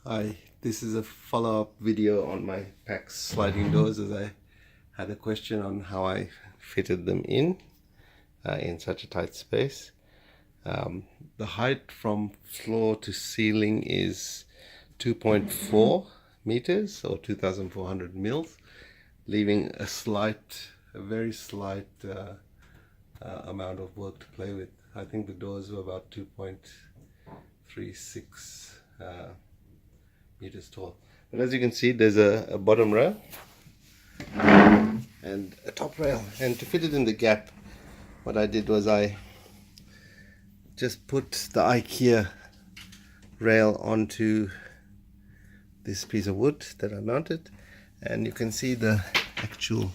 Hi, this is a follow-up video on my Pax sliding doors, as I had a question on how I fitted them in such a tight space. The height from floor to ceiling is 2.4 meters or 2,400 mils, leaving a very slight amount of work to play with. I think the doors were about 2.36 meters tall. But as you can see, there's a bottom rail and a top rail, and to fit it in the gap, what I did was I just put the Ikea rail onto this piece of wood that I mounted, and you can see the actual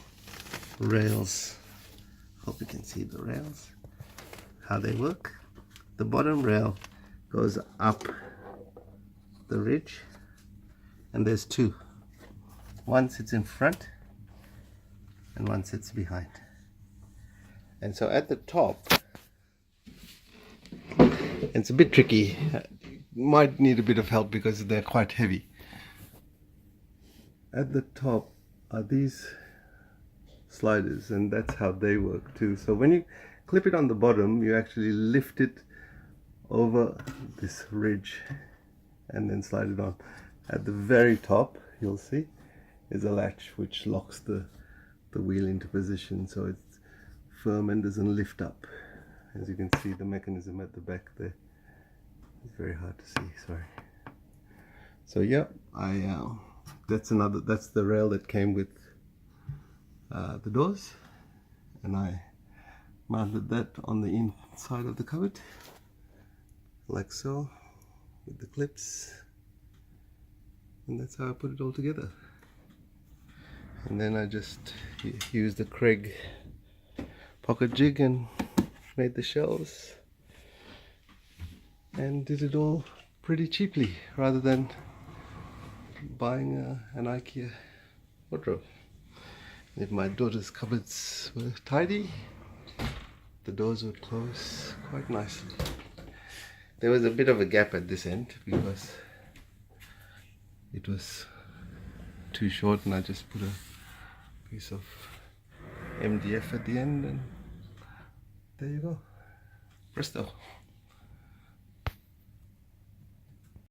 rails. Hope you can see the rails, how they work. The bottom rail goes up the ridge, and there's two. One sits in front and one sits behind. And so at the top, it's a bit tricky. You might need a bit of help because they're quite heavy. At the top are these sliders, and that's how they work too. So when you clip it on the bottom, you actually lift it over this ridge and then slide it on. At the very top, you'll see, is a latch which locks the wheel into position, so it's firm and doesn't lift up. As you can see, the mechanism at the back there is very hard to see, sorry. So yeah, that's the rail that came with the doors, and I mounted that on the inside of the cupboard like so with the clips, and that's how I put it all together. And then I just used the Craig pocket jig and made the shelves and did it all pretty cheaply rather than buying an Ikea wardrobe. If my daughter's cupboards were tidy, the doors would close quite nicely. There was a bit of a gap at this end because it was too short, and I just put a piece of MDF at the end, and there you go, presto.